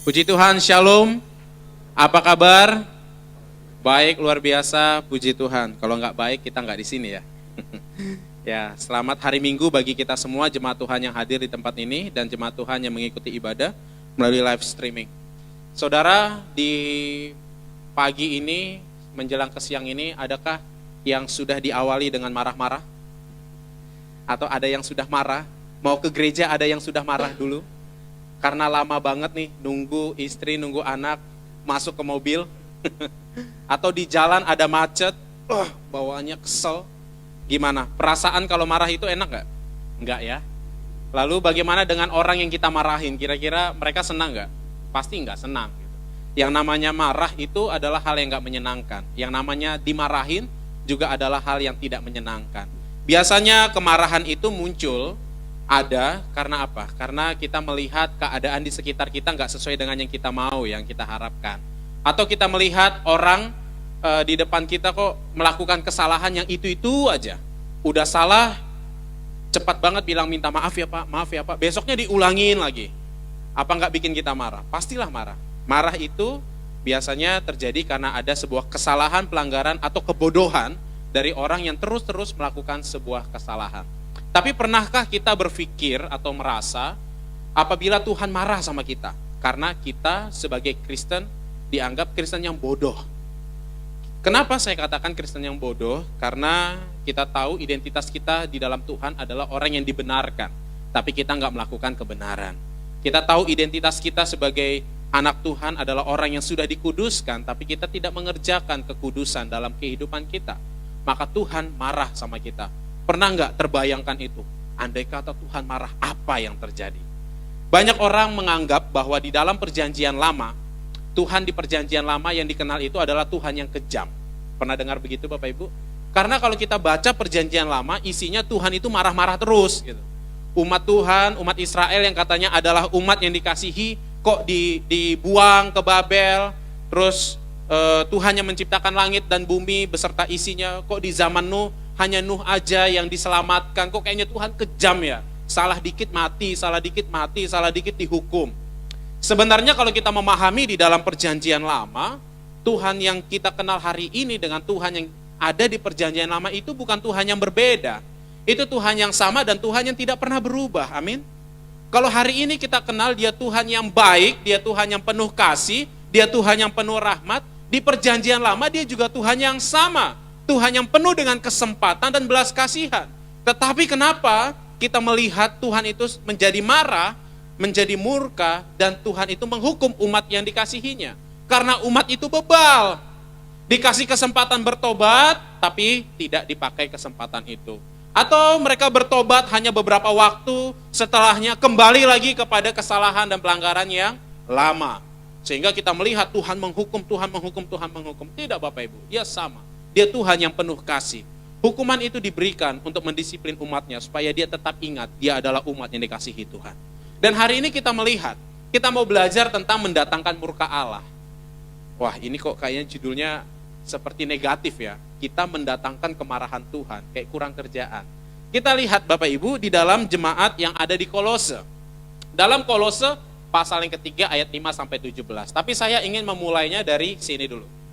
Puji Tuhan, Shalom. Apa kabar? Baik, luar biasa, puji Tuhan. Kalau nggak baik, kita nggak di sini ya. Ya, selamat hari Minggu bagi kita semua jemaat Tuhan yang hadir di tempat ini dan jemaat Tuhan yang mengikuti ibadah melalui live streaming. Saudara, di pagi ini menjelang ke siang ini, adakah yang sudah diawali dengan marah-marah? Atau ada yang sudah marah? Mau ke gereja ada yang sudah marah dulu? Karena lama banget nih nunggu istri, nunggu anak masuk ke mobil. Atau di jalan ada macet, bawaannya kesel. Gimana? Perasaan kalau marah itu enak gak? Enggak ya. Lalu bagaimana dengan orang yang kita marahin? Kira-kira mereka senang gak? Pasti enggak senang. Yang namanya marah itu adalah hal yang gak menyenangkan. Yang namanya dimarahin juga adalah hal yang tidak menyenangkan. Biasanya kemarahan itu muncul ada karena apa? Karena kita melihat keadaan di sekitar kita nggak sesuai dengan yang kita mau, yang kita harapkan. Atau kita melihat orang di depan kita kok melakukan kesalahan yang itu aja. Udah salah, cepat banget bilang minta maaf ya Pak, besoknya diulangin lagi. Apa nggak bikin kita marah? Pastilah marah. Marah itu biasanya terjadi karena ada sebuah kesalahan, pelanggaran, atau kebodohan dari orang yang terus-terus melakukan sebuah kesalahan. Tapi pernahkah kita berpikir atau merasa apabila Tuhan marah sama kita? Karena kita sebagai Kristen dianggap Kristen yang bodoh. Kenapa saya katakan Kristen yang bodoh? Karena kita tahu identitas kita di dalam Tuhan adalah orang yang dibenarkan. Tapi kita nggak melakukan kebenaran. Kita tahu identitas kita sebagai anak Tuhan adalah orang yang sudah dikuduskan. Tapi kita tidak mengerjakan kekudusan dalam kehidupan kita. Maka Tuhan marah sama kita. Pernah nggak terbayangkan itu? Andai kata Tuhan marah, apa yang terjadi? Banyak orang menganggap bahwa di dalam perjanjian lama, Tuhan di perjanjian lama yang dikenal itu adalah Tuhan yang kejam. Pernah dengar begitu Bapak Ibu? Karena kalau kita baca perjanjian lama, isinya Tuhan itu marah-marah terus. Gitu. Umat Tuhan, umat Israel yang katanya adalah umat yang dikasihi, kok dibuang ke Babel, terus Tuhan yang menciptakan langit dan bumi beserta isinya, kok di zaman Nuh, hanya Nuh aja yang diselamatkan. Kok kayaknya Tuhan kejam ya? Salah dikit mati, salah dikit mati, salah dikit dihukum. Sebenarnya kalau kita memahami di dalam perjanjian lama, Tuhan yang kita kenal hari ini dengan Tuhan yang ada di perjanjian lama itu bukan Tuhan yang berbeda. Itu Tuhan yang sama dan Tuhan yang tidak pernah berubah. Amin. Kalau hari ini kita kenal dia Tuhan yang baik, dia Tuhan yang penuh kasih, dia Tuhan yang penuh rahmat. Di perjanjian lama dia juga Tuhan yang sama. Tuhan yang penuh dengan kesempatan dan belas kasihan. Tetapi kenapa kita melihat Tuhan itu menjadi marah, menjadi murka, dan Tuhan itu menghukum umat yang dikasihinya? Karena umat itu bebal. Dikasih kesempatan bertobat, tapi tidak dipakai kesempatan itu. Atau mereka bertobat hanya beberapa waktu, setelahnya kembali lagi kepada kesalahan dan pelanggaran yang lama. Sehingga kita melihat Tuhan menghukum, Tuhan menghukum, Tuhan menghukum. Tidak Bapak Ibu, dia sama. Dia Tuhan yang penuh kasih. Hukuman itu diberikan untuk mendisiplin umatnya supaya dia tetap ingat dia adalah umat yang dikasihi Tuhan. Dan hari ini kita melihat, kita mau belajar tentang mendatangkan murka Allah. Wah, ini kok kayaknya judulnya seperti negatif ya. Kita mendatangkan kemarahan Tuhan, kayak kurang kerjaan. Kita lihat Bapak Ibu di dalam jemaat yang ada di Kolose. Dalam Kolose pasal yang ketiga ayat 5 sampai 17. Tapi saya ingin memulainya dari sini dulu.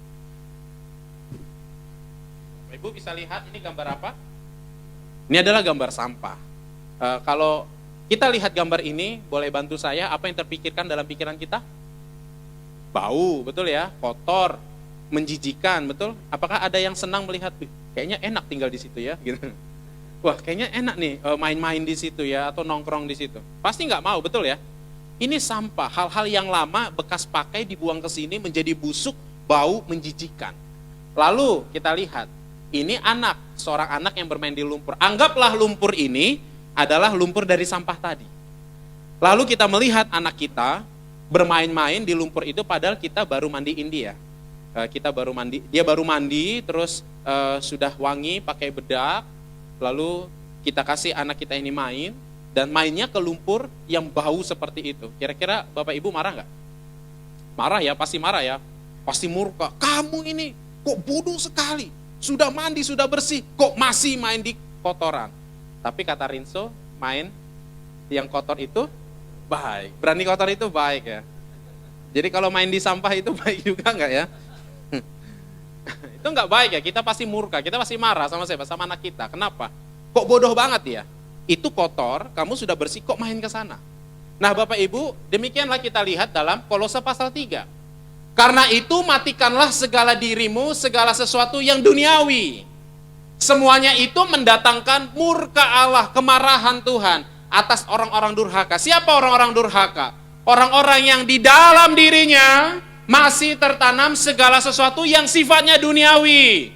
Ibu bisa lihat ini gambar apa? Ini adalah gambar sampah. Kalau kita lihat gambar ini, boleh bantu saya apa yang terpikirkan dalam pikiran kita? Bau, betul ya? Kotor, menjijikan, betul? Apakah ada yang senang melihat? Kayaknya enak tinggal di situ ya, gitu. Wah, kayaknya enak nih main-main di situ ya, atau nongkrong di situ. Pasti nggak mau, betul ya? Ini sampah, hal-hal yang lama bekas pakai dibuang ke sini menjadi busuk, bau, menjijikan. Lalu kita lihat. Ini seorang anak yang bermain di lumpur. Anggaplah lumpur ini adalah lumpur dari sampah tadi. Lalu kita melihat anak kita bermain-main di lumpur itu padahal kita baru mandiin dia. Dia baru mandi, terus sudah wangi pakai bedak. Lalu kita kasih anak kita ini main, dan mainnya ke lumpur yang bau seperti itu. Kira-kira Bapak Ibu marah nggak? Marah ya, pasti marah ya. Pasti murka. Kamu ini kok bodoh sekali. Sudah mandi, sudah bersih, kok masih main di kotoran? Tapi kata Rinso, main yang kotor itu baik. Berani kotor itu baik ya. Jadi kalau main di sampah itu baik juga nggak ya? Itu nggak baik ya, kita pasti murka, kita pasti marah sama siapa? Sama anak kita. Kenapa? Kok bodoh banget ya? Itu kotor, kamu sudah bersih, kok main ke sana? Nah Bapak Ibu, demikianlah kita lihat dalam Kolose pasal 3. Karena itu matikanlah segala dirimu, segala sesuatu yang duniawi. Semuanya itu mendatangkan murka Allah, kemarahan Tuhan atas orang-orang durhaka. Siapa orang-orang durhaka? Orang-orang yang di dalam dirinya masih tertanam segala sesuatu yang sifatnya duniawi.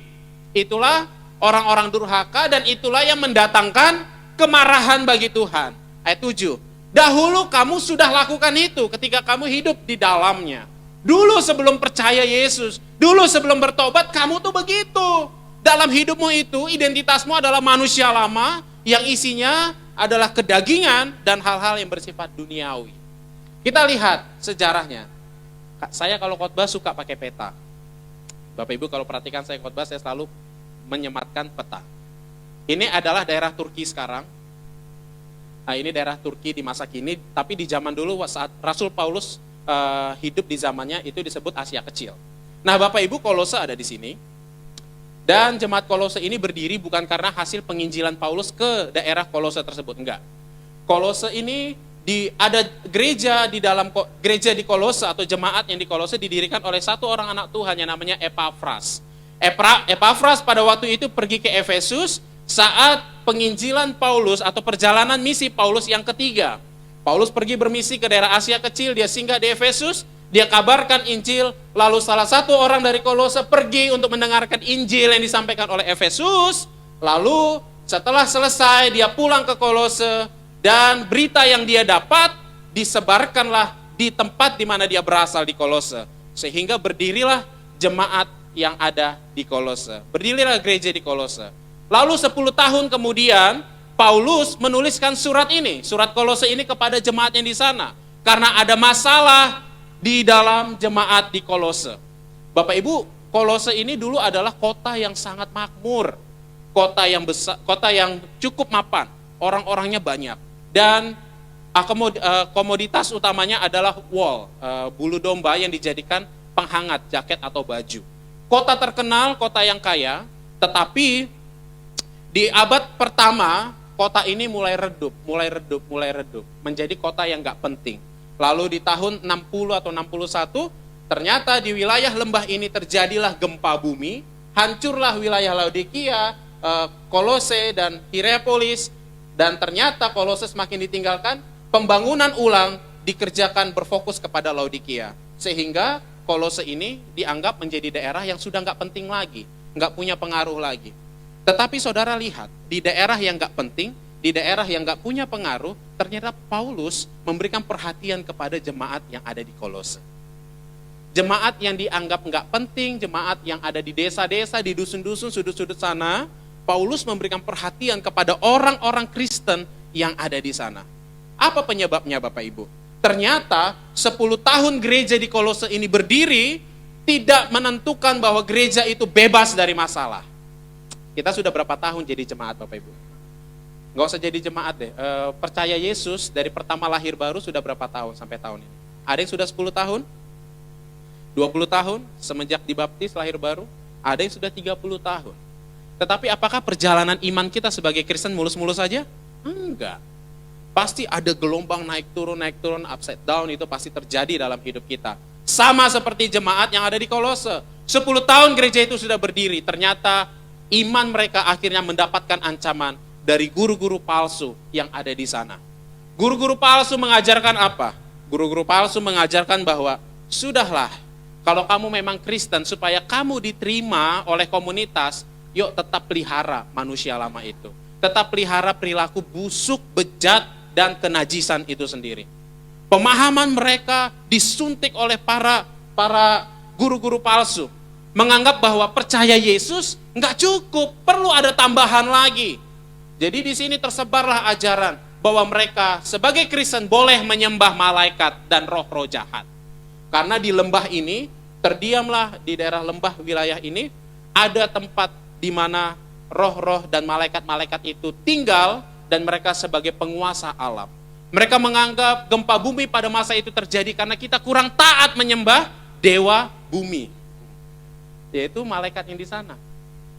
Itulah orang-orang durhaka dan itulah yang mendatangkan kemarahan bagi Tuhan. Ayat 7. Dahulu kamu sudah lakukan itu ketika kamu hidup di dalamnya. Dulu sebelum percaya Yesus, dulu sebelum bertobat, kamu tuh begitu. Dalam hidupmu itu, identitasmu adalah manusia lama yang isinya adalah kedagingan dan hal-hal yang bersifat duniawi. Kita lihat sejarahnya. Saya kalau khotbah suka pakai peta. Bapak Ibu kalau perhatikan saya khotbah, saya selalu menyematkan peta. Ini adalah daerah Turki sekarang. Nah, ini daerah Turki di masa kini, tapi di zaman dulu saat Rasul Paulus hidup di zamannya itu disebut Asia Kecil. Nah, Bapak Ibu, Kolose ada di sini. Dan jemaat Kolose ini berdiri bukan karena hasil penginjilan Paulus ke daerah Kolose tersebut, enggak. Kolose ini ada gereja di dalam gereja di Kolose atau jemaat yang di Kolose didirikan oleh satu orang anak Tuhan yang namanya Epafras. Epafras pada waktu itu pergi ke Efesus saat penginjilan Paulus atau perjalanan misi Paulus yang ketiga. Paulus pergi bermisi ke daerah Asia Kecil, dia singgah di Efesus, dia kabarkan Injil, lalu salah satu orang dari Kolose pergi untuk mendengarkan Injil yang disampaikan oleh Efesus, lalu setelah selesai dia pulang ke Kolose, dan berita yang dia dapat disebarkanlah di tempat di mana dia berasal di Kolose, sehingga berdirilah jemaat yang ada di Kolose, berdirilah gereja di Kolose. Lalu 10 tahun kemudian, Paulus menuliskan surat ini, surat Kolose ini kepada jemaat yang di sana, karena ada masalah di dalam jemaat di Kolose. Bapak Ibu, Kolose ini dulu adalah kota yang sangat makmur, kota yang besar, kota yang cukup mapan, orang-orangnya banyak, dan komoditas utamanya adalah wool, bulu domba yang dijadikan penghangat jaket atau baju. Kota terkenal, kota yang kaya, tetapi di abad pertama kota ini mulai redup, menjadi kota yang gak penting. Lalu di tahun 60 atau 61, ternyata di wilayah lembah ini terjadilah gempa bumi, hancurlah wilayah Laodikia, Kolose dan Hierapolis, dan ternyata Kolose semakin ditinggalkan, pembangunan ulang dikerjakan berfokus kepada Laodikia. Sehingga Kolose ini dianggap menjadi daerah yang sudah gak penting lagi, gak punya pengaruh lagi. Tetapi saudara lihat, di daerah yang gak penting, di daerah yang gak punya pengaruh, ternyata Paulus memberikan perhatian kepada jemaat yang ada di Kolose. Jemaat yang dianggap gak penting, jemaat yang ada di desa-desa, di dusun-dusun, sudut-sudut sana, Paulus memberikan perhatian kepada orang-orang Kristen yang ada di sana. Apa penyebabnya Bapak Ibu? Ternyata 10 tahun gereja di Kolose ini berdiri, tidak menentukan bahwa gereja itu bebas dari masalah. Kita sudah berapa tahun jadi jemaat Bapak Ibu? Nggak usah jadi jemaat deh, percaya Yesus dari pertama lahir baru sudah berapa tahun sampai tahun ini? Ada yang sudah 10 tahun? 20 tahun semenjak dibaptis lahir baru? Ada yang sudah 30 tahun. Tetapi apakah perjalanan iman kita sebagai Kristen mulus-mulus saja? Enggak. Pasti ada gelombang naik turun, upside down, itu pasti terjadi dalam hidup kita. Sama seperti jemaat yang ada di Kolose. 10 tahun gereja itu sudah berdiri, ternyata iman mereka akhirnya mendapatkan ancaman dari guru-guru palsu yang ada di sana. Guru-guru palsu mengajarkan apa? Guru-guru palsu mengajarkan bahwa sudahlah, kalau kamu memang Kristen, supaya kamu diterima oleh komunitas, yuk tetap pelihara manusia lama itu. Tetap pelihara perilaku busuk, bejat, dan kenajisan itu sendiri. Pemahaman mereka disuntik oleh para guru-guru palsu. Menganggap bahwa percaya Yesus nggak cukup, perlu ada tambahan lagi. Jadi di sini tersebarlah ajaran bahwa mereka sebagai Kristen boleh menyembah malaikat dan roh-roh jahat. Karena di lembah ini, terdiamlah di daerah lembah wilayah ini, ada tempat di mana roh-roh dan malaikat-malaikat itu tinggal dan mereka sebagai penguasa alam. Mereka menganggap gempa bumi pada masa itu terjadi karena kita kurang taat menyembah dewa bumi, yaitu malaikat yang di sana.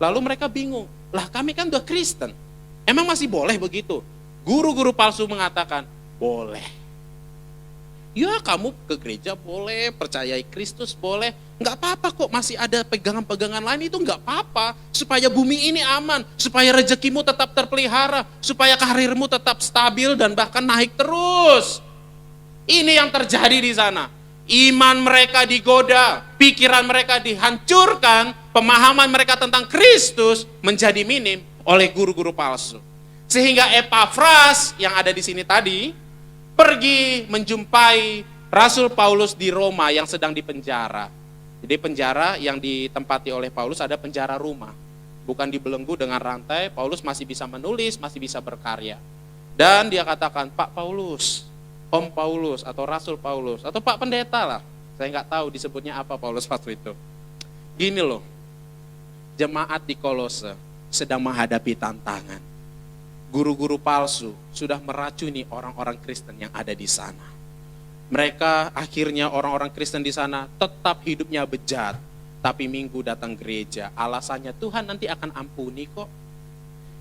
Lalu mereka bingung, lah kami kan udah Kristen, emang masih boleh begitu? Guru-guru palsu mengatakan, boleh. Ya kamu ke gereja boleh, percayai Kristus boleh, nggak apa-apa kok, masih ada pegangan-pegangan lain itu nggak apa-apa, supaya bumi ini aman, supaya rezekimu tetap terpelihara, supaya karirmu tetap stabil dan bahkan naik terus. Ini yang terjadi di sana. Iman mereka digoda, pikiran mereka dihancurkan, pemahaman mereka tentang Kristus menjadi minim oleh guru-guru palsu. Sehingga Epafras yang ada di sini tadi pergi menjumpai Rasul Paulus di Roma yang sedang dipenjara. Jadi penjara yang ditempati oleh Paulus ada penjara rumah. Bukan dibelenggu dengan rantai, Paulus masih bisa menulis, masih bisa berkarya. Dan dia katakan, Pak Paulus, Om Paulus, atau Rasul Paulus, atau Pak Pendeta lah. Saya nggak tahu disebutnya apa Paulus waktu itu. Gini loh, jemaat di Kolose sedang menghadapi tantangan. Guru-guru palsu sudah meracuni orang-orang Kristen yang ada di sana. Mereka akhirnya orang-orang Kristen di sana tetap hidupnya bejat, tapi minggu datang gereja. Alasannya Tuhan nanti akan ampuni kok.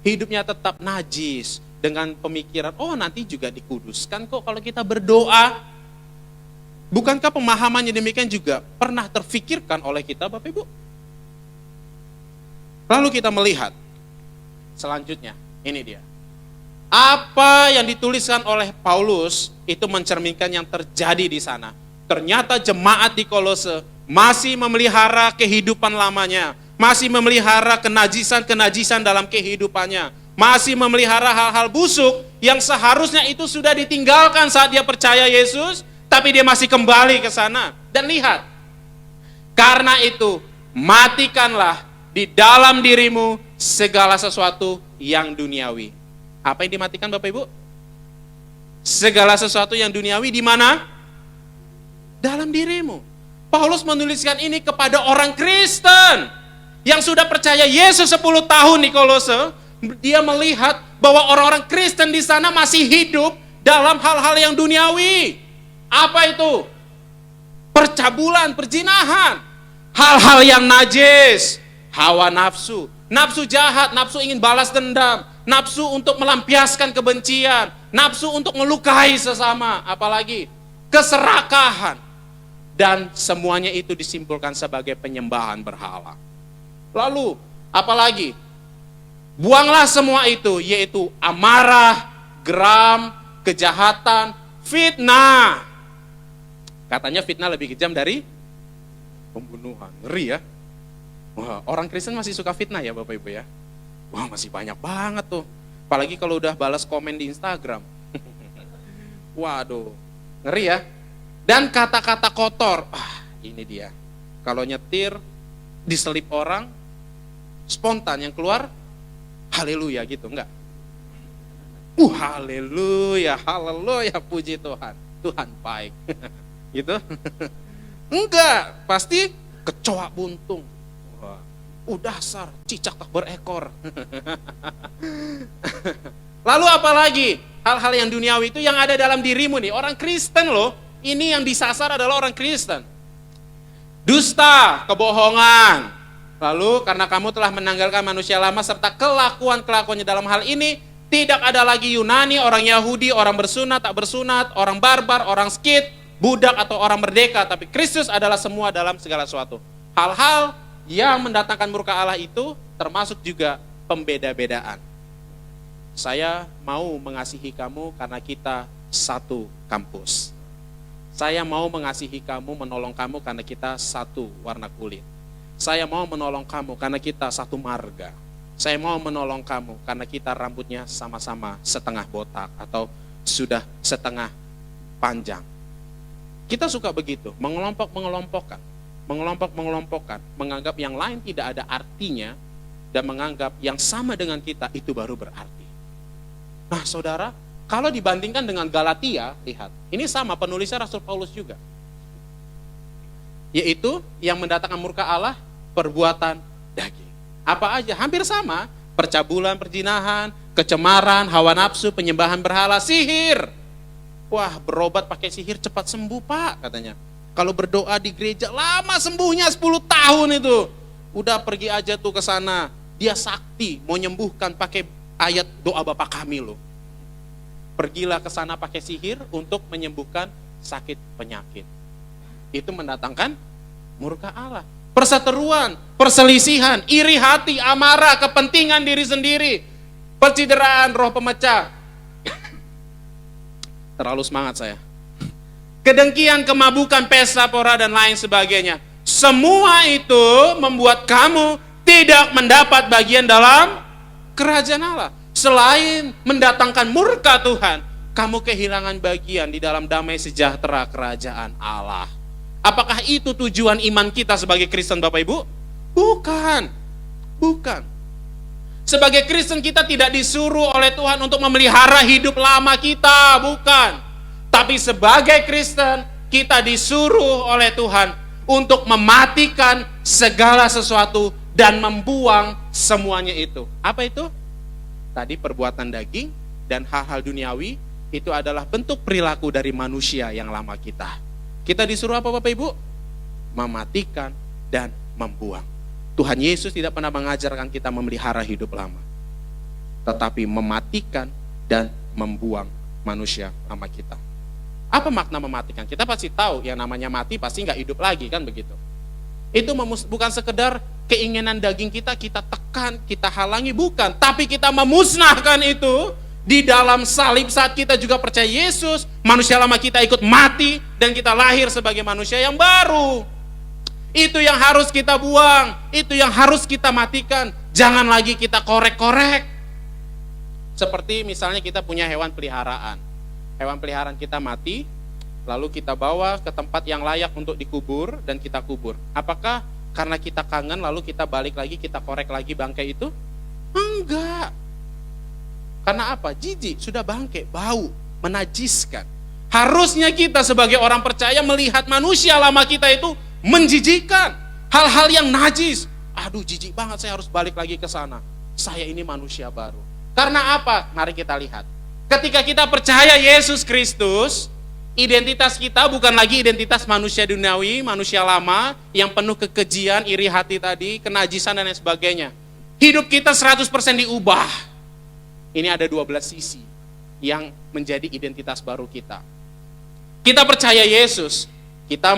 Hidupnya tetap najis dengan pemikiran, oh nanti juga dikuduskan kok kalau kita berdoa. Bukankah pemahamannya demikian juga pernah terfikirkan oleh kita Bapak Ibu? Lalu kita melihat selanjutnya, ini dia. Apa yang dituliskan oleh Paulus itu mencerminkan yang terjadi di sana. Ternyata jemaat di Kolose masih memelihara kehidupan lamanya, masih memelihara kenajisan-kenajisan dalam kehidupannya, masih memelihara hal-hal busuk yang seharusnya itu sudah ditinggalkan saat dia percaya Yesus, tapi dia masih kembali ke sana. Dan lihat, karena itu matikanlah di dalam dirimu segala sesuatu yang duniawi. Apa yang dimatikan Bapak Ibu? Segala sesuatu yang duniawi di mana? Dalam dirimu. Paulus menuliskan ini kepada orang Kristen yang sudah percaya Yesus 10 tahun di Kolose. Dia melihat bahwa orang-orang Kristen di sana masih hidup dalam hal-hal yang duniawi. Apa itu? Percabulan, perzinahan, hal-hal yang najis, hawa nafsu, nafsu jahat, nafsu ingin balas dendam, nafsu untuk melampiaskan kebencian, nafsu untuk melukai sesama, apalagi keserakahan. Dan semuanya itu disimpulkan sebagai penyembahan berhala. Lalu, apalagi? Buanglah semua itu, yaitu amarah, geram, kejahatan, fitnah. Katanya fitnah lebih kejam dari pembunuhan. Ngeri ya. Wah, orang Kristen masih suka fitnah ya Bapak Ibu ya. Wah masih banyak banget tuh. Apalagi kalau udah balas komen di Instagram. Waduh, ngeri ya. Dan kata-kata kotor. Ini dia. Kalau nyetir, diselip orang, spontan yang keluar, haleluya gitu, enggak? Haleluya, haleluya, puji Tuhan. Tuhan baik. Gitu? Enggak, pasti kecoa buntung. Dasar, cicak tak berekor. Lalu apalagi hal-hal yang duniawi itu yang ada dalam dirimu nih. Orang Kristen loh, ini yang disasar adalah orang Kristen. Dusta, kebohongan. Lalu karena kamu telah menanggalkan manusia lama serta kelakuan-kelakuannya dalam hal ini, tidak ada lagi Yunani, orang Yahudi, orang bersunat, tak bersunat, orang barbar, orang skit, budak atau orang merdeka, tapi Kristus adalah semua dalam segala sesuatu. Hal-hal yang mendatangkan murka Allah itu termasuk juga pembeda-bedaan. Saya mau mengasihi kamu karena kita satu kampus. Saya mau mengasihi kamu, menolong kamu karena kita satu warna kulit. Saya mau menolong kamu karena kita satu marga. Saya mau menolong kamu karena kita rambutnya sama-sama setengah botak atau sudah setengah panjang. Kita suka begitu, mengelompok-mengelompokkan, menganggap yang lain tidak ada artinya dan menganggap yang sama dengan kita itu baru berarti. Nah saudara, kalau dibandingkan dengan Galatia, lihat, ini sama penulisnya Rasul Paulus juga. Yaitu yang mendatangkan murka Allah, perbuatan daging. Apa aja, hampir sama, percabulan, perzinahan, kecemaran, hawa nafsu, penyembahan berhala, sihir. Wah, berobat pakai sihir cepat sembuh, Pak, katanya. Kalau berdoa di gereja lama sembuhnya 10 tahun itu. Udah pergi aja tuh ke sana. Dia sakti mau nyembuhkan pakai ayat doa Bapa Kami loh. Pergilah ke sana pakai sihir untuk menyembuhkan sakit penyakit. Itu mendatangkan murka Allah. Perseteruan, perselisihan, iri hati, amarah, kepentingan diri sendiri, pencideraan, roh pemecah. Terlalu semangat saya. Kedengkian, kemabukan, pesta pora dan lain sebagainya. Semua itu membuat kamu tidak mendapat bagian dalam kerajaan Allah. Selain mendatangkan murka Tuhan, kamu kehilangan bagian di dalam damai sejahtera kerajaan Allah. Apakah itu tujuan iman kita sebagai Kristen, Bapak Ibu? Bukan. Bukan. Sebagai Kristen kita tidak disuruh oleh Tuhan untuk memelihara hidup lama kita, bukan. Tapi sebagai Kristen kita disuruh oleh Tuhan untuk mematikan segala sesuatu dan membuang semuanya itu. Apa itu? Tadi perbuatan daging dan hal-hal duniawi itu adalah bentuk perilaku dari manusia yang lama kita. Kita disuruh apa Bapak Ibu? Mematikan dan membuang. Tuhan Yesus tidak pernah mengajarkan kita memelihara hidup lama, tetapi mematikan dan membuang manusia lama kita. Apa makna mematikan? Kita pasti tahu yang namanya mati pasti nggak hidup lagi, kan begitu. Itu bukan sekedar keinginan daging kita tekan, kita halangi, bukan. Tapi kita memusnahkan itu di dalam salib saat kita juga percaya Yesus. Manusia lama kita ikut mati dan kita lahir sebagai manusia yang baru. Itu yang harus kita buang, itu yang harus kita matikan. Jangan lagi kita korek-korek. Seperti misalnya kita punya hewan peliharaan. Hewan peliharaan kita mati, lalu kita bawa ke tempat yang layak untuk dikubur dan kita kubur. Apakah karena kita kangen lalu kita balik lagi, kita korek lagi bangkai itu? Enggak. Karena apa? Jijik, sudah bangkai, bau, menajiskan. Harusnya kita sebagai orang percaya melihat manusia lama kita itu menjijikan, hal-hal yang najis. Aduh, jijik banget, saya harus balik lagi ke sana. Saya ini manusia baru. Karena apa? Mari kita lihat. Ketika kita percaya Yesus Kristus, identitas kita bukan lagi identitas manusia duniawi, manusia lama yang penuh kekejian, iri hati tadi, kenajisan dan lain sebagainya. Hidup kita 100% diubah. Ini ada 12 sisi yang menjadi identitas baru kita. Kita percaya Yesus, kita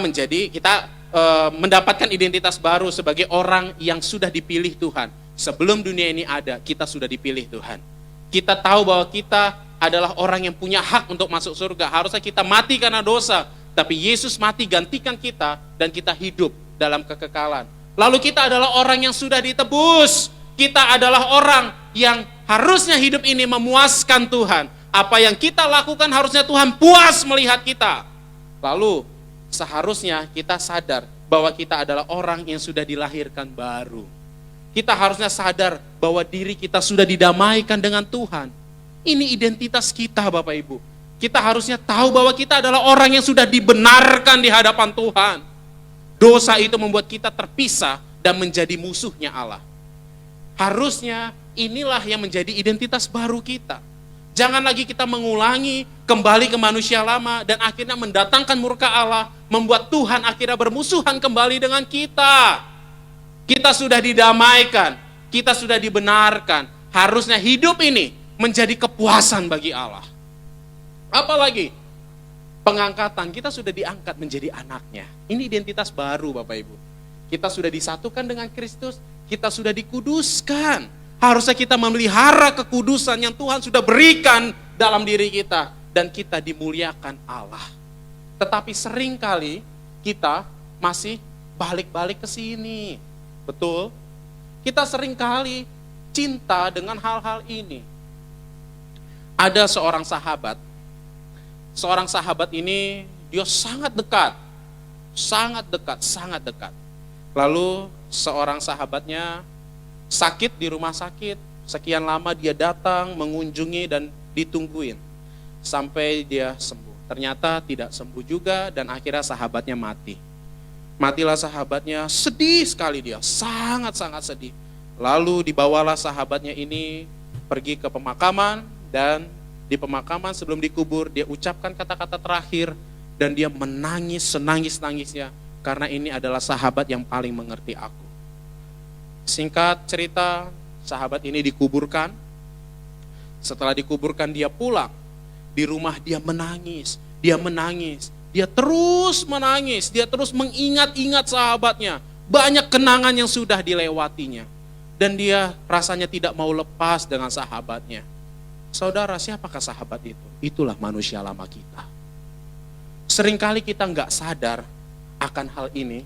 mendapatkan identitas baru sebagai orang yang sudah dipilih Tuhan. Sebelum dunia ini ada, kita sudah dipilih Tuhan. Kita tahu bahwa kita adalah orang yang punya hak untuk masuk surga. Harusnya kita mati karena dosa, tapi Yesus mati gantikan kita dan kita hidup dalam kekekalan. Lalu kita adalah orang yang sudah ditebus. Kita adalah orang yang harusnya hidup ini memuaskan Tuhan. Apa yang kita lakukan harusnya Tuhan puas melihat kita. Lalu seharusnya kita sadar bahwa kita adalah orang yang sudah dilahirkan baru. Kita harusnya sadar bahwa diri kita sudah didamaikan dengan Tuhan. Ini identitas kita Bapak Ibu. Kita harusnya tahu bahwa kita adalah orang yang sudah dibenarkan di hadapan Tuhan. Dosa itu membuat kita terpisah dan menjadi musuhnya Allah. Harusnya inilah yang menjadi identitas baru kita. Jangan lagi kita mengulangi kembali ke manusia lama dan akhirnya mendatangkan murka Allah, membuat Tuhan akhirnya bermusuhan kembali dengan kita. Kita sudah didamaikan, kita sudah dibenarkan. Harusnya hidup ini menjadi kepuasan bagi Allah. Apalagi pengangkatan, kita sudah diangkat menjadi anaknya. Ini identitas baru Bapak Ibu. Kita sudah disatukan dengan Kristus, kita sudah dikuduskan. Harusnya kita memelihara kekudusan yang Tuhan sudah berikan dalam diri kita. Dan kita dimuliakan Allah. Tetapi seringkali kita masih balik-balik ke sini. Betul? Kita seringkali cinta dengan hal-hal ini. Ada seorang sahabat. Seorang sahabat ini dia sangat dekat. Sangat dekat, sangat dekat. Lalu seorang sahabatnya sakit di rumah sakit, sekian lama dia datang, mengunjungi dan ditungguin sampai dia sembuh. Ternyata tidak sembuh juga dan akhirnya sahabatnya mati. Matilah sahabatnya, sedih sekali dia, sangat-sangat sedih. Lalu dibawalah sahabatnya ini pergi ke pemakaman dan Di pemakaman sebelum dikubur, dia ucapkan kata-kata terakhir dan dia menangis senangis-nangisnya karena ini adalah sahabat yang paling mengerti aku. Singkat cerita, sahabat ini dikuburkan. Setelah dikuburkan dia pulang. Di rumah dia menangis, dia terus menangis, dia terus mengingat-ingat sahabatnya. Banyak kenangan yang sudah dilewatinya. Dan dia rasanya tidak mau lepas dengan sahabatnya. Saudara, siapakah sahabat itu? Itulah manusia lama kita. Seringkali kita nggak sadar akan hal ini.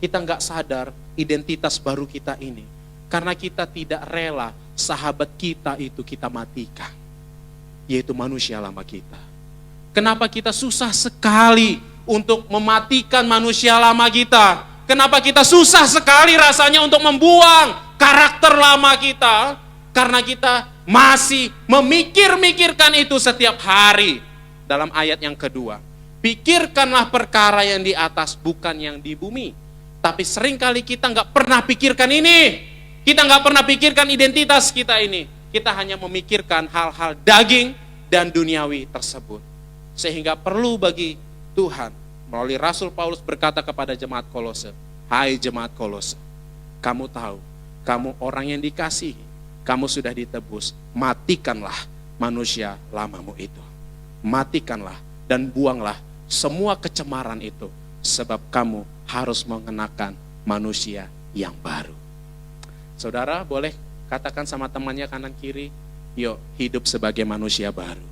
Kita nggak sadar identitas baru kita ini. Karena kita tidak rela sahabat kita itu kita matikan. Yaitu manusia lama kita. Kenapa kita susah sekali untuk mematikan manusia lama kita? Kenapa kita susah sekali rasanya untuk membuang karakter lama kita? Karena kita masih memikir-mikirkan itu setiap hari. Dalam ayat yang kedua, pikirkanlah perkara yang di atas, bukan yang di bumi. Tapi seringkali kita nggak pernah pikirkan ini. Kita nggak pernah pikirkan identitas kita ini. Kita hanya memikirkan hal-hal daging dan duniawi tersebut. Sehingga perlu bagi Tuhan, melalui Rasul Paulus berkata kepada jemaat Kolose, hai jemaat Kolose, kamu tahu, kamu orang yang dikasihi, kamu sudah ditebus, matikanlah manusia lamamu itu. Matikanlah dan buanglah semua kecemaran itu, sebab kamu harus mengenakan manusia yang baru. Saudara boleh katakan sama temannya kanan kiri, yuk hidup sebagai manusia baru.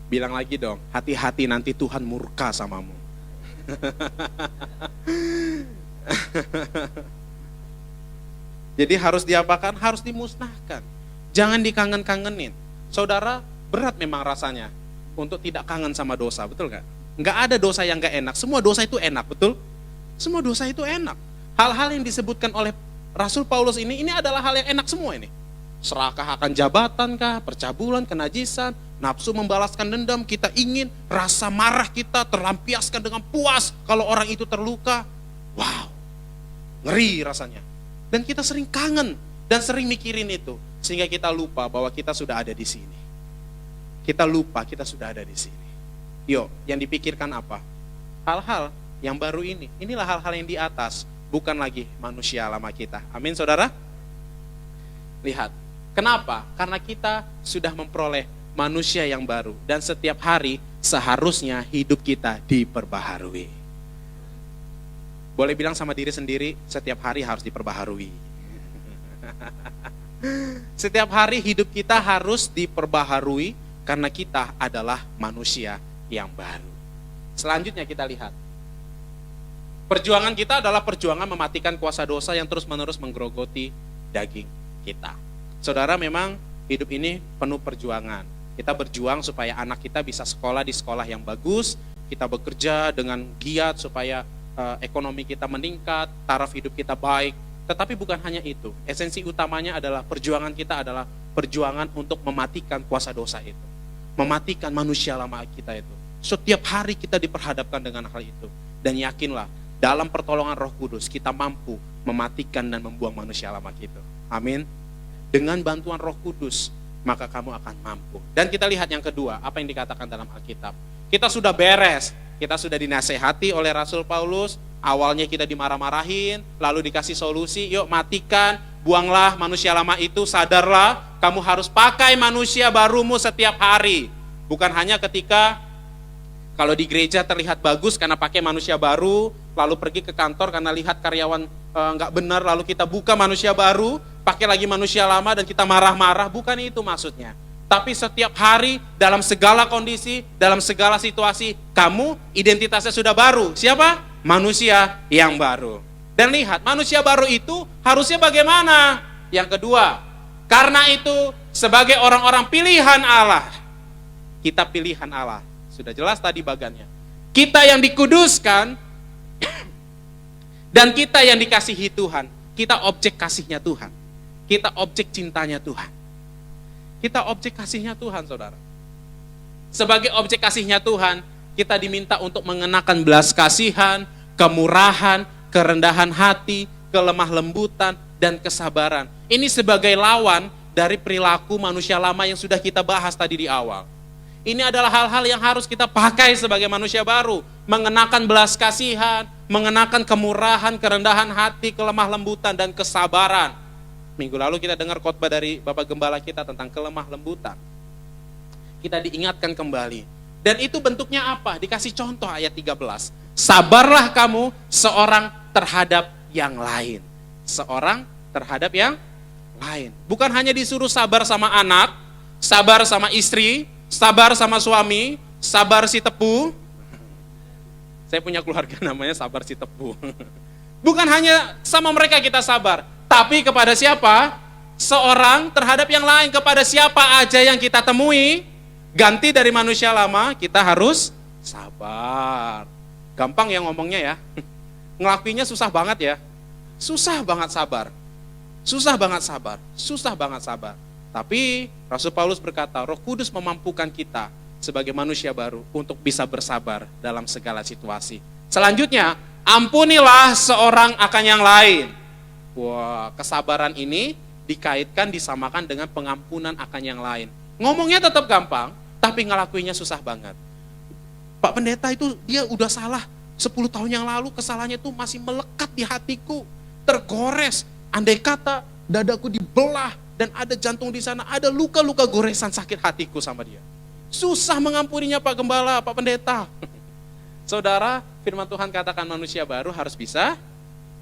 Bilang lagi dong, hati-hati nanti Tuhan murka samamu. Jadi harus diapakan? Harus dimusnahkan. Jangan dikangen-kangenin. Saudara, berat memang rasanya untuk tidak kangen sama dosa, betul gak? Nggak ada dosa yang gak enak, semua dosa itu enak, betul? Semua dosa itu enak. Hal-hal yang disebutkan oleh Rasul Paulus ini adalah hal yang enak semua ini. Serakah akan jabatan kah, percabulan, kenajisan, nafsu membalaskan dendam, kita ingin rasa marah kita terlampiaskan dengan puas kalau orang itu terluka. Wow, ngeri rasanya. Dan kita sering kangen dan sering mikirin itu, sehingga kita lupa bahwa kita sudah ada di sini. Kita lupa kita sudah ada di sini. Yuk, yang dipikirkan apa? Hal-hal yang baru ini. Inilah hal-hal yang di atas, bukan lagi manusia lama kita. Amin, saudara? Lihat, kenapa? Karena kita sudah memperoleh manusia yang baru. Dan setiap hari seharusnya hidup kita diperbaharui. Boleh bilang sama diri sendiri, setiap hari harus diperbaharui. Setiap hari hidup kita harus diperbaharui karena kita adalah manusia yang baru. Selanjutnya kita lihat. Perjuangan kita adalah perjuangan mematikan kuasa dosa yang terus-menerus menggerogoti daging kita. Saudara, memang hidup ini penuh perjuangan. Kita berjuang supaya anak kita bisa sekolah di sekolah yang bagus. Kita bekerja dengan giat supaya ekonomi kita meningkat, taraf hidup kita baik. Tetapi bukan hanya itu. Esensi utamanya adalah perjuangan kita adalah perjuangan untuk mematikan kuasa dosa itu. Mematikan manusia lama kita itu. Setiap hari kita diperhadapkan dengan hal itu. Dan yakinlah, dalam pertolongan Roh Kudus kita mampu mematikan dan membuang manusia lama kita. Amin. Dengan bantuan Roh Kudus, maka kamu akan mampu. Dan kita lihat yang kedua, apa yang dikatakan dalam Alkitab. Kita sudah beres. Kita sudah dinasehati oleh Rasul Paulus, awalnya kita dimarah-marahin, lalu dikasih solusi, yuk matikan, buanglah manusia lama itu, sadarlah, kamu harus pakai manusia barumu setiap hari. Bukan hanya ketika, kalau di gereja terlihat bagus karena pakai manusia baru, lalu pergi ke kantor karena lihat karyawan nggak benar, lalu kita buka manusia baru, pakai lagi manusia lama dan kita marah-marah, bukan itu maksudnya. Tapi setiap hari, dalam segala kondisi, dalam segala situasi, kamu identitasnya sudah baru. Siapa? Manusia yang baru. Dan lihat, manusia baru itu harusnya bagaimana? Yang kedua, karena itu sebagai orang-orang pilihan Allah, kita pilihan Allah. Sudah jelas tadi bagannya. Kita yang dikuduskan, dan kita yang dikasihi Tuhan. Kita objek kasihnya Tuhan. Kita objek cintanya Tuhan. Kita objek kasihnya Tuhan, saudara. Sebagai objek kasihnya Tuhan, kita diminta untuk mengenakan belas kasihan, kemurahan, kerendahan hati, kelemah lembutan, dan kesabaran. Ini sebagai lawan dari perilaku manusia lama yang sudah kita bahas tadi di awal. Ini adalah hal-hal yang harus kita pakai sebagai manusia baru. Mengenakan belas kasihan, mengenakan kemurahan, kerendahan hati, kelemah lembutan, dan kesabaran. Minggu lalu kita dengar khotbah dari Bapak Gembala kita tentang kelemah lembutan. Kita diingatkan kembali. Dan itu bentuknya apa? Dikasih contoh ayat 13. Sabarlah kamu seorang terhadap yang lain. Seorang terhadap yang lain. Bukan hanya disuruh sabar sama anak, sabar sama istri, sabar sama suami, sabar si tepu. Saya punya keluarga namanya sabar si tepu. Bukan hanya sama mereka kita sabar, tapi kepada siapa? Seorang terhadap yang lain, kepada siapa aja yang kita temui, ganti dari manusia lama, kita harus sabar. Gampang ya ngomongnya ya. Ngelakuinnya susah banget ya. Susah banget sabar. Susah banget sabar. Susah banget sabar. Tapi Rasul Paulus berkata, Roh Kudus memampukan kita sebagai manusia baru untuk bisa bersabar dalam segala situasi. Selanjutnya, ampunilah seorang akan yang lain. Wah, kesabaran ini dikaitkan, disamakan dengan pengampunan akan yang lain. Ngomongnya tetap gampang, tapi ngelakuinnya susah banget. Pak Pendeta itu dia udah salah 10 tahun yang lalu, kesalahannya itu masih melekat di hatiku, tergores. Andai kata dadaku dibelah, dan ada jantung di sana, ada luka-luka goresan sakit hatiku sama dia. Susah mengampuninya Pak Gembala, Pak Pendeta. Saudara, firman Tuhan katakan manusia baru harus bisa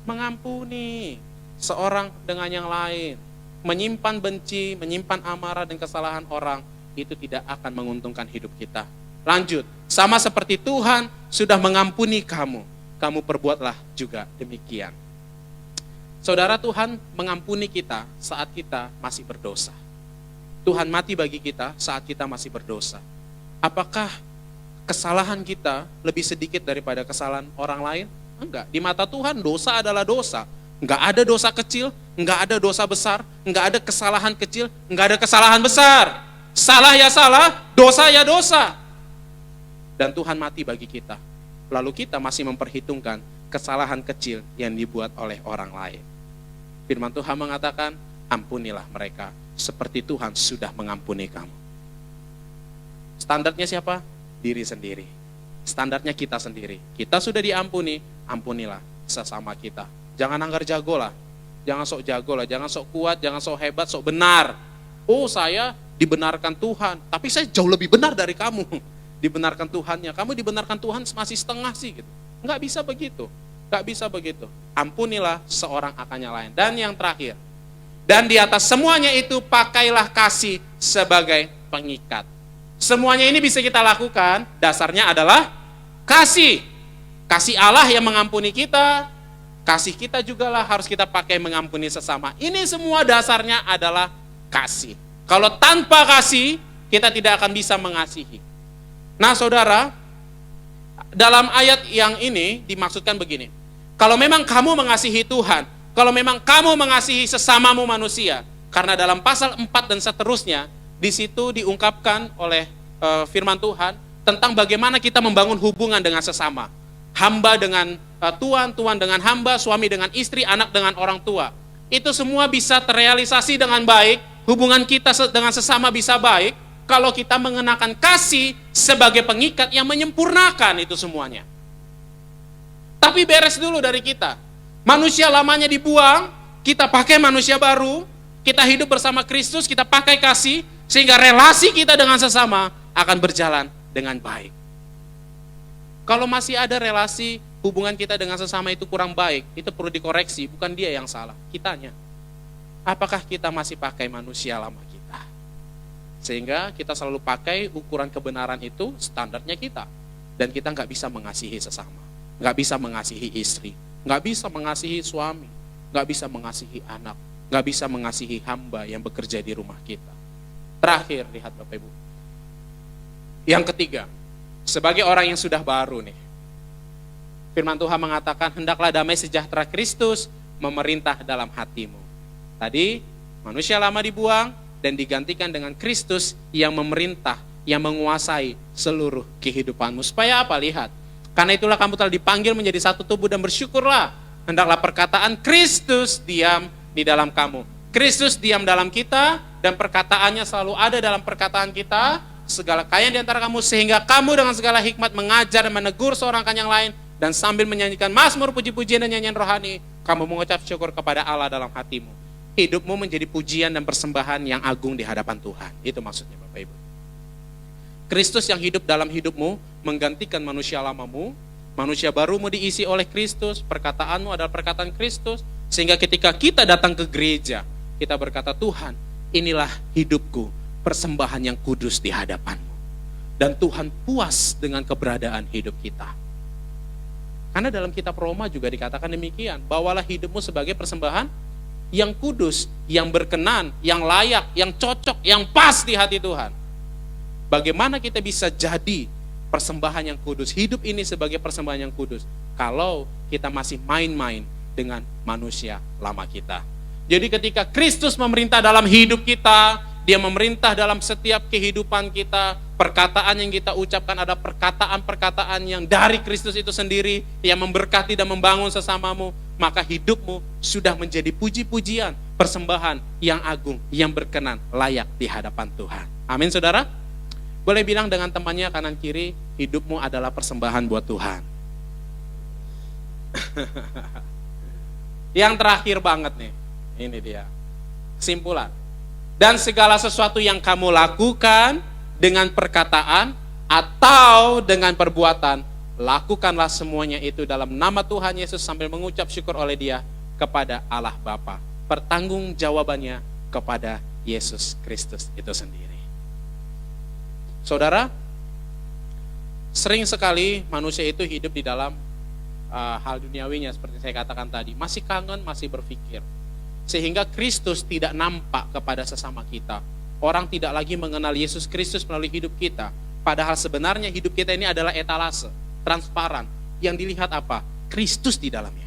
mengampuni seorang dengan yang lain. Menyimpan benci, menyimpan amarah dan kesalahan orang, itu tidak akan menguntungkan hidup kita. Lanjut, sama seperti Tuhan sudah mengampuni kamu, kamu perbuatlah juga demikian. Saudara, Tuhan mengampuni kita saat kita masih berdosa. Tuhan mati bagi kita saat kita masih berdosa. Apakah kesalahan kita lebih sedikit daripada kesalahan orang lain? Enggak. Di mata Tuhan dosa adalah dosa. Enggak ada dosa kecil, enggak ada dosa besar, enggak ada kesalahan kecil, enggak ada kesalahan besar. Salah ya salah, dosa ya dosa. Dan Tuhan mati bagi kita. Lalu kita masih memperhitungkan kesalahan kecil yang dibuat oleh orang lain. Firman Tuhan mengatakan, ampunilah mereka seperti Tuhan sudah mengampuni kamu. Standarnya siapa? Diri sendiri. Standarnya kita sendiri. Kita sudah diampuni, ampunilah sesama kita. Jangan anggar jago lah. Jangan sok jago lah, jangan sok kuat, jangan sok hebat, sok benar. Oh, saya dibenarkan Tuhan, tapi saya jauh lebih benar dari kamu. Dibenarkan Tuhannya, kamu dibenarkan Tuhan masih setengah sih gitu. Enggak bisa begitu. Enggak bisa begitu. Ampunilah seorang akan yang lain. Dan yang terakhir, dan di atas semuanya itu pakailah kasih sebagai pengikat. Semuanya ini bisa kita lakukan, dasarnya adalah kasih. Kasih Allah yang mengampuni kita, kasih kita juga lah harus kita pakai mengampuni sesama. Ini semua dasarnya adalah kasih. Kalau tanpa kasih, kita tidak akan bisa mengasihi. Nah saudara, dalam ayat yang ini dimaksudkan begini. Kalau memang kamu mengasihi Tuhan, kalau memang kamu mengasihi sesamamu manusia, karena dalam pasal 4 dan seterusnya, di situ diungkapkan oleh firman Tuhan tentang bagaimana kita membangun hubungan dengan sesama. Hamba dengan tuan, tuan dengan hamba, suami dengan istri, anak dengan orang tua. Itu semua bisa terrealisasi dengan baik, hubungan kita dengan sesama bisa baik, kalau kita mengenakan kasih sebagai pengikat yang menyempurnakan itu semuanya. Tapi beres dulu dari kita. Manusia lamanya dibuang, kita pakai manusia baru, kita hidup bersama Kristus, kita pakai kasih, sehingga relasi kita dengan sesama akan berjalan dengan baik. Kalau masih ada relasi hubungan kita dengan sesama itu kurang baik, itu perlu dikoreksi, bukan dia yang salah, kitanya. Apakah kita masih pakai manusia lama kita? Sehingga kita selalu pakai ukuran kebenaran itu standarnya kita. Dan kita nggak bisa mengasihi sesama, nggak bisa mengasihi istri, nggak bisa mengasihi suami, nggak bisa mengasihi anak, nggak bisa mengasihi hamba yang bekerja di rumah kita. Terakhir, lihat Bapak Ibu. Yang ketiga, sebagai orang yang sudah baru nih, firman Tuhan mengatakan, hendaklah damai sejahtera Kristus memerintah dalam hatimu. Tadi, manusia lama dibuang dan digantikan dengan Kristus yang memerintah, yang menguasai seluruh kehidupanmu. Supaya apa? Lihat. Karena itulah kamu telah dipanggil menjadi satu tubuh dan bersyukurlah. Hendaklah perkataan Kristus diam di dalam kamu. Kristus diam dalam kita dan perkataannya selalu ada dalam perkataan kita, segala kaya di antara kamu, sehingga kamu dengan segala hikmat mengajar dan menegur seorang akan yang lain, dan sambil menyanyikan mazmur, puji-pujian dan nyanyian rohani, kamu mengucap syukur kepada Allah dalam hatimu. Hidupmu menjadi pujian dan persembahan yang agung di hadapan Tuhan. Itu maksudnya Bapak Ibu. Kristus yang hidup dalam hidupmu menggantikan manusia lamamu, manusia barumu diisi oleh Kristus, perkataanmu adalah perkataan Kristus, sehingga ketika kita datang ke gereja, kita berkata, Tuhan, inilah hidupku, persembahan yang kudus di hadapanmu. Dan Tuhan puas dengan keberadaan hidup kita. Karena dalam kitab Roma juga dikatakan demikian, bawalah hidupmu sebagai persembahan yang kudus, yang berkenan, yang layak, yang cocok, yang pas di hati Tuhan. Bagaimana kita bisa jadi persembahan yang kudus, hidup ini sebagai persembahan yang kudus, kalau kita masih main-main dengan manusia lama kita. Jadi ketika Kristus memerintah dalam hidup kita, Dia memerintah dalam setiap kehidupan kita, perkataan yang kita ucapkan ada perkataan-perkataan yang dari Kristus itu sendiri, yang memberkati dan membangun sesamamu, maka hidupmu sudah menjadi puji-pujian, persembahan yang agung, yang berkenan, layak di hadapan Tuhan. Amin saudara? Boleh bilang dengan temannya kanan kiri, hidupmu adalah persembahan buat Tuhan. Yang terakhir banget nih, ini dia, kesimpulan. Dan segala sesuatu yang kamu lakukan dengan perkataan atau dengan perbuatan, lakukanlah semuanya itu dalam nama Tuhan Yesus sambil mengucap syukur oleh Dia kepada Allah Bapa. Pertanggungjawabannya kepada Yesus Kristus itu sendiri. Saudara, sering sekali manusia itu hidup di dalam hal duniawinya seperti saya katakan tadi, masih kangen, masih berpikir. Sehingga Kristus tidak nampak kepada sesama kita. Orang tidak lagi mengenal Yesus Kristus melalui hidup kita. Padahal sebenarnya hidup kita ini adalah etalase, transparan. Yang dilihat apa? Kristus di dalamnya.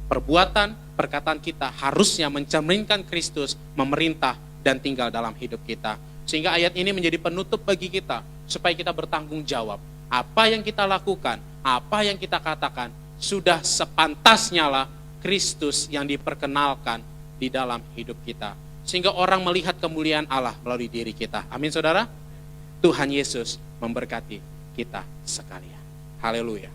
Perbuatan, perkataan kita harusnya mencerminkan Kristus memerintah dan tinggal dalam hidup kita. Sehingga ayat ini menjadi penutup bagi kita, supaya kita bertanggung jawab. Apa yang kita lakukan, apa yang kita katakan, sudah sepantasnya lah Kristus yang diperkenalkan di dalam hidup kita. Sehingga orang melihat kemuliaan Allah melalui diri kita. Amin saudara? Tuhan Yesus memberkati kita sekalian. Haleluya.